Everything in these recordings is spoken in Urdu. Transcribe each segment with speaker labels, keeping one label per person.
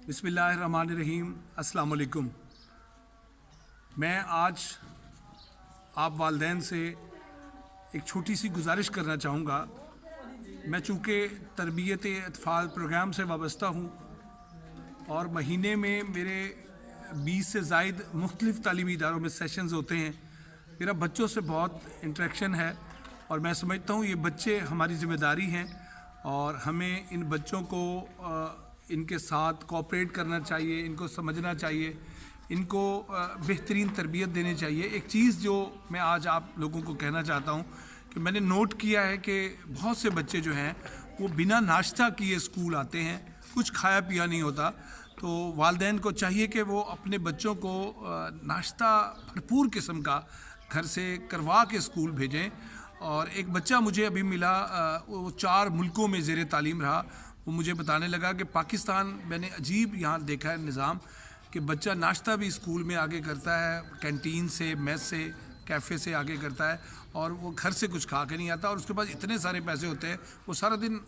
Speaker 1: بسم اللہ الرحمن الرحیم۔ السلام علیکم۔ میں آج آپ والدین سے ایک چھوٹی سی گزارش کرنا چاہوں گا۔ میں چونکہ تربیت اطفال پروگرام سے وابستہ ہوں اور مہینے میں میرے 20 سے زائد مختلف تعلیمی اداروں میں سیشنز ہوتے ہیں۔ میرا بچوں سے بہت انٹریکشن ہے اور میں سمجھتا ہوں یہ بچے ہماری ذمہ داری ہیں اور ہمیں ان بچوں کو ان کے ساتھ کوآپریٹ کرنا چاہیے، ان کو سمجھنا چاہیے، ان کو بہترین تربیت دینی چاہیے۔ ایک چیز جو میں آج آپ لوگوں کو کہنا چاہتا ہوں کہ میں نے نوٹ کیا ہے کہ بہت سے بچے جو ہیں وہ بنا ناشتہ کیے اسکول آتے ہیں، کچھ کھایا پیا نہیں ہوتا۔ تو والدین کو چاہیے کہ وہ اپنے بچوں کو ناشتہ بھرپور قسم کا گھر سے کروا کے اسکول بھیجیں۔ اور ایک بچہ مجھے ابھی ملا، وہ 4 ملکوں میں زیر تعلیم رہا۔ وہ مجھے بتانے لگا کہ پاکستان میں نے عجیب یہاں دیکھا ہے نظام کہ بچہ ناشتہ بھی اسکول میں آگے کرتا ہے، کینٹین سے، میس سے، کیفے سے آگے کرتا ہے اور وہ گھر سے کچھ کھا کے نہیں آتا، اور اس کے پاس اتنے سارے پیسے ہوتے ہیں، وہ سارا دن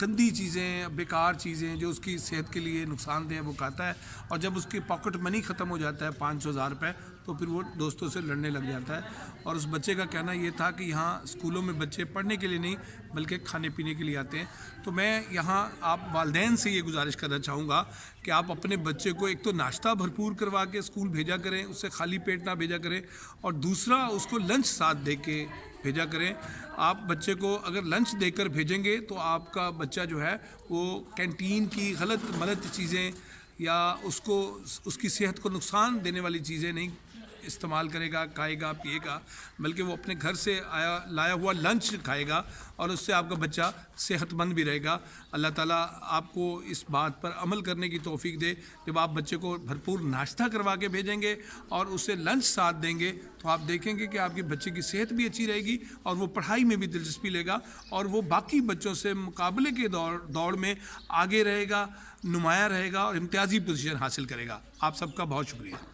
Speaker 1: گندی چیزیں، بیکار چیزیں جو اس کی صحت کے لیے نقصان دہ وہ کھاتا ہے، اور جب اس کی پاکٹ منی ختم ہو جاتا ہے 500,000 روپے تو پھر وہ دوستوں سے لڑنے لگ جاتا ہے۔ اور اس بچے کا کہنا یہ تھا کہ یہاں اسکولوں میں بچے پڑھنے کے لیے نہیں بلکہ کھانے پینے کے لیے آتے ہیں۔ تو میں یہاں آپ والدین سے یہ گزارش کرنا چاہوں گا کہ آپ اپنے بچے کو ایک تو ناشتہ بھرپور کروا کے اسکول بھیجا کریں، اس سے خالی پیٹ نہ بھیجا کریں، اور دوسرا اس کو لنچ ساتھ دے کے بھیجا کریں۔ آپ بچے کو اگر لنچ دے کر بھیجیں گے تو آپ کا بچہ جو ہے وہ کینٹین کی غلط چیزیں یا اس کی صحت کو نقصان دینے والی چیزیں نہیں استعمال کرے گا، کھائے گا، پیے گا، بلکہ وہ اپنے گھر سے لایا ہوا لنچ کھائے گا، اور اس سے آپ کا بچہ صحت مند بھی رہے گا۔ اللہ تعالیٰ آپ کو اس بات پر عمل کرنے کی توفیق دے۔ جب آپ بچے کو بھرپور ناشتہ کروا کے بھیجیں گے اور اسے لنچ ساتھ دیں گے تو آپ دیکھیں گے کہ آپ کے بچے کی صحت بھی اچھی رہے گی اور وہ پڑھائی میں بھی دلچسپی لے گا اور وہ باقی بچوں سے مقابلے کے دوڑ میں آگے رہے گا، نمایاں رہے گا اور امتیازی پوزیشن حاصل کرے گا۔ آپ سب کا بہت شکریہ۔